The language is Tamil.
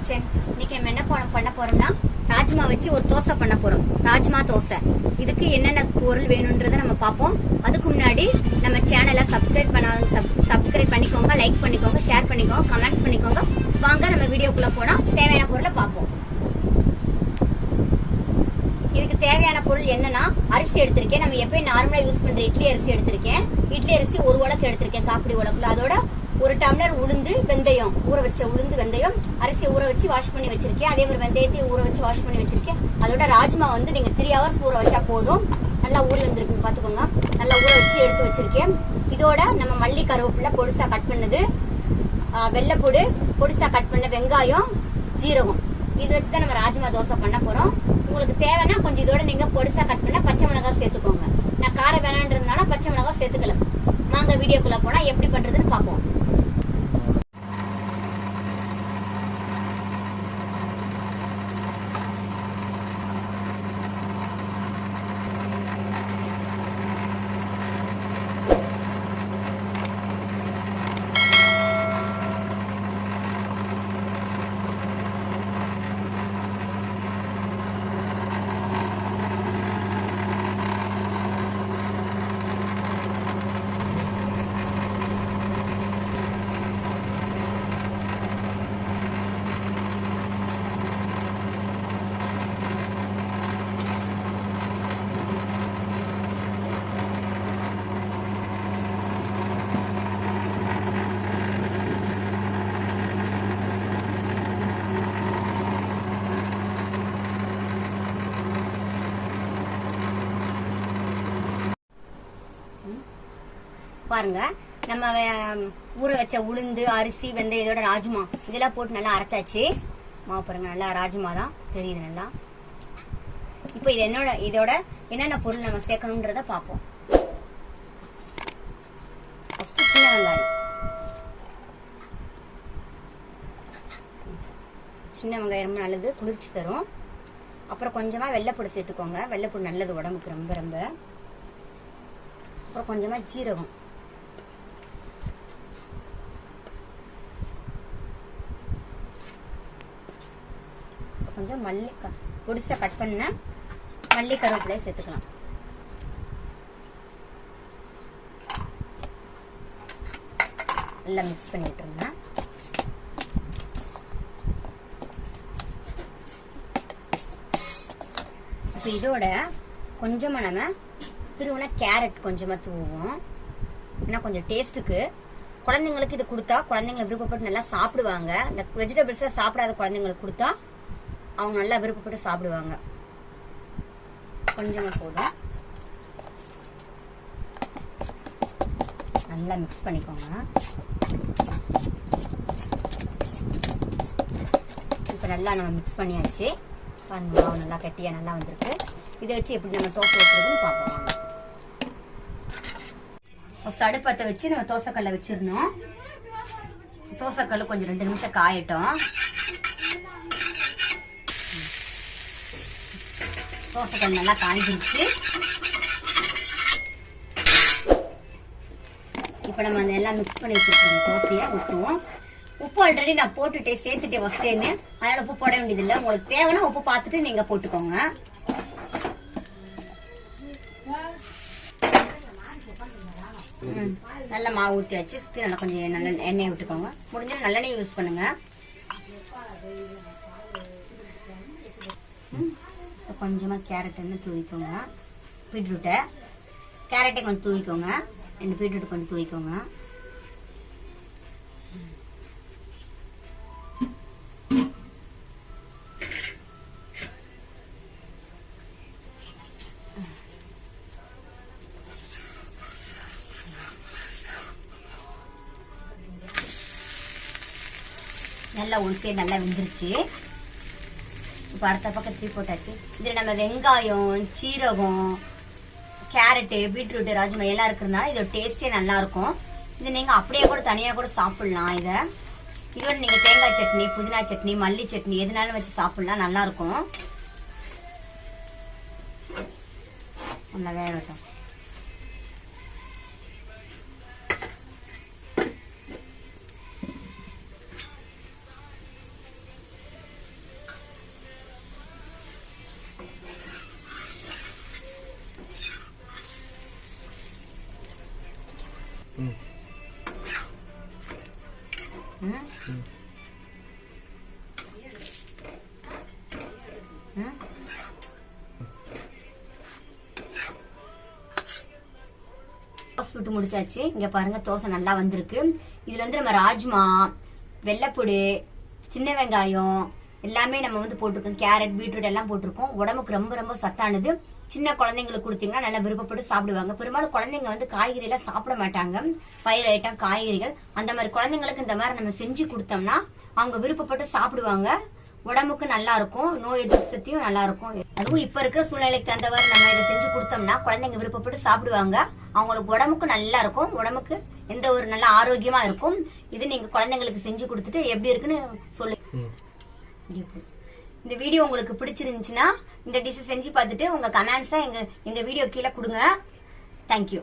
கிச்சன். இன்னைக்கு நம்ம என்ன பண்ண போறோம்னா ராஜ்மா வச்சு ஒரு தோசை பண்ண போறோம். ராஜ்மா தோசை. இதுக்கு என்னென்ன பொருள் வேணும்ன்றதை நம்ம பார்ப்போம். அதுக்கு முன்னாடி நம்ம சேனலை சப்ஸ்கிரைப் பண்ணாதவங்க சப்ஸ்கிரைப் பண்ணிக்கோங்க, லைக் பண்ணிக்கோங்க, ஷேர் பண்ணிக்கோங்க, கமெண்ட்ஸ் பண்ணிக்கோங்க. வாங்க நம்ம வீடியோக்குள்ள போனா தேவையான பொருளை பார்ப்போம். இதுக்கு தேவையான பொருள் என்னன்னா, அரிசி எடுத்திருக்கேன். நம்ம எப்பயும் நார்மலா யூஸ் பண்ற இட்லி அரிசி எடுத்திருக்கேன். இட்லி அரிசி ஒரு உலக்கு எடுத்திருக்கேன், காப்பிடி உலக்குல. அதோட ஒரு டம்ளர் உளுந்து வெந்தயம், ஊற வச்ச உளுந்து வெந்தயம், அரிசி ஊற வச்சு வாஷ் பண்ணி வச்சிருக்கேன். அதே மாதிரி வெந்தயத்தையும் ஊற வச்சு வாஷ் பண்ணி வச்சிருக்கேன். அதோட ராஜ்மா வந்து நீங்க 3 hours ஊற வச்சா போதும். நல்லா ஊறி வந்திருக்கு பாத்துக்கோங்க. நல்லா ஊற வச்சு எடுத்து வச்சிருக்கேன். இதோட நம்ம மல்லி கருவேப்பிலை பொடிசா கட் பண்ணது, வெள்ளைப்பூடு பொடிசா கட் பண்ண, வெங்காயம், ஜீரகம், இது வச்சுதான் நம்ம ராஜ்மா தோசை பண்ண போறோம். உங்களுக்கு தேவைன்னா கொஞ்சம் இதோட நீங்க பொடிசா கட் பண்ண பச்சை மிளகாய் சேர்த்துக்கோங்க. நான் காரம் வேணான்றதுனால பச்சை மிளகாய் சேர்த்துக்கல. வாங்க வீடியோக்குள்ள போனா எப்படி பண்றதுன்னு பார்ப்போம். பாருங்க, நம்ம ஊற வச்ச உளுந்து, அரிசி, வெந்தயம், இதோட ராஜ்மா இதெல்லாம் போட்டு நல்லா அரைச்சாச்சு. மாவு பாருங்க, நல்லா ராஜ்மா தான் தெரியுது நல்லா. இப்போ இதோட என்னென்ன பொருள் நம்ம சேர்க்கணும்ன்றத பார்ப்போம். சின்ன வெங்காயம், சின்ன வெங்காயம் ரொம்ப நல்லது, குளிர்ச்சி தரும். அப்புறம் கொஞ்சமா வெள்ளைப்பூடு சேர்த்துக்கோங்க. வெள்ளைப்பூடு நல்லது உடம்புக்கு ரொம்ப ரொம்ப. அப்புறம் கொஞ்சமா ஜீரகம், கொஞ்சம் மல்லி பொடிசா கட் பண்ண மல்லி கருவேப்பிலை சேர்த்துக்கலாம். நல்லா மிக்ஸ் பண்ணி விட்டுருங்க. இப்போ இதோட கொஞ்சமா நம்ம திருவுன கேரட் கொஞ்சமா தூவும். ஏன்னா கொஞ்சம் டேஸ்ட்டுக்கு குழந்தைங்களுக்கு இது கொடுத்தா குழந்தைங்களை விருப்பப்பட்டு நல்லா சாப்பிடுவாங்க. இந்த வெஜிடபிள்ஸை சாப்பிடாத குழந்தைங்களுக்கு கொடுத்தா அவங்க நல்லா விருப்பப்பட்டு சாப்பிடுவாங்க. கொஞ்சமா போதும். நல்லா மிக்ஸ் பண்ணிக்கோங்க. இப்போ நல்லா நம்ம மிக்ஸ் பண்ணியாச்சு. பாருங்க, மாவு நல்லா கட்டியா நல்லா வந்திருக்கு. இதை வச்சு எப்படி நம்ம தோசை வைக்கிறதுன்னு பார்ப்போம். அடுப்பத்தை வச்சு நம்ம தோசைக்கல்லை வச்சிடணும். தோசைக்கல் கொஞ்சம் 2 நிமிஷம் காயட்டும். தோசைக்கல் நல்லா காய்ஞ்சிருச்சு. இப்போ நம்ம எல்லாம் மிக்ஸ் பண்ணி வச்சிருக்கோம். தோசையை ஊற்றுவோம். உப்பு ஆல்ரெடி நான் போட்டுட்டேன், சேர்த்துட்டேன் ஃபர்ஸ்டேன்னு. அதனால உப்பு போட வேண்டியதில்லை. உங்களுக்கு தேவைன்னா உப்பு பார்த்துட்டு நீங்க போட்டுக்கோங்க. நல்லா மாவு ஊற்றி வச்சு சுற்றி நல்லா கொஞ்சம் நல்ல எண்ணெய் விட்டுக்கோங்க. முடிஞ்சா நல்லெண்ணெய் யூஸ் பண்ணுங்க. கொஞ்சமா கேரட் வந்து தூவிக்கோங்க. பீட்ரூட்டை கேரட்டை கொஞ்சம் தூவிக்கோங்க. 2 பீட்ரூட் கொஞ்சம் தூவிக்கோங்க. நல்லா உளுத்தே நல்லா வெந்துருச்சு. இப்போ அடுத்த பக்கம் திருப்பி போட்டாச்சு. இதில் நம்ம வெங்காயம், சீரகம், கேரட்டு, பீட்ரூட், ராஜ்மா எல்லாம் இருக்கிறதுனால இதோட டேஸ்டே நல்லா இருக்கும். இதை நீங்கள் அப்படியே கூட தனியாக கூட சாப்பிட்லாம். இதோட நீங்கள் தேங்காய் சட்னி, புதினா சட்னி, மல்லி சட்னி எதுனாலும் வச்சு சாப்பிட்லாம், நல்லா இருக்கும். நல்லா வேகட்டும். சுட்டு முடிச்சாச்சு. இங்க பாருங்க தோசை நல்லா வந்திருக்கு. இதுல வந்து நம்ம ராஜ்மா, வெள்ளைப்பூடு, சின்ன வெங்காயம் எல்லாமே நம்ம வந்து போட்டிருக்கோம். கேரட், பீட்ரூட் எல்லாம் போட்டிருக்கோம். உடம்புக்கு ரொம்ப ரொம்ப சத்தானது. சின்ன குழந்தைங்களுக்கு கொடுத்தீங்கன்னா நல்லா விருப்பப்பட்டு சாப்பிடுவாங்க. பெரும்பாலும் குழந்தைங்க வந்து காய்கறி எல்லாம் சாப்பிட மாட்டாங்க. பயிர் ஐட்டம், காய்கறிகள் அந்த மாதிரி குழந்தைங்களுக்கு இந்த மாதிரி நம்ம செஞ்சு கொடுத்தோம்னா அவங்க விருப்பப்பட்டு சாப்பிடுவாங்க. உடம்புக்கு நல்லா இருக்கும். நோய் எதிர்ப்பு சக்தியும் நல்லா இருக்கும். அதுவும் இப்ப இருக்கிற சூழ்நிலைக்கு தகுந்தவாறு நம்ம இதை செஞ்சு கொடுத்தோம்னா குழந்தைங்க விருப்பப்பட்டு சாப்பிடுவாங்க. அவங்களுக்கு உடம்புக்கு நல்லா இருக்கும். உடம்புக்கு எந்த ஒரு நல்ல ஆரோக்கியமா இருக்கும். இது நீங்க குழந்தைங்களுக்கு செஞ்சு கொடுத்துட்டு எப்படி இருக்குன்னு சொல்லுங்க. இந்த வீடியோ உங்களுக்கு பிடிச்சிருந்துச்சுன்னா இந்த டிஷ் செஞ்சு பார்த்துட்டு உங்க கமெண்ட்ஸை எங்க வீடியோ கீழே கொடுங்க. தேங்க்யூ.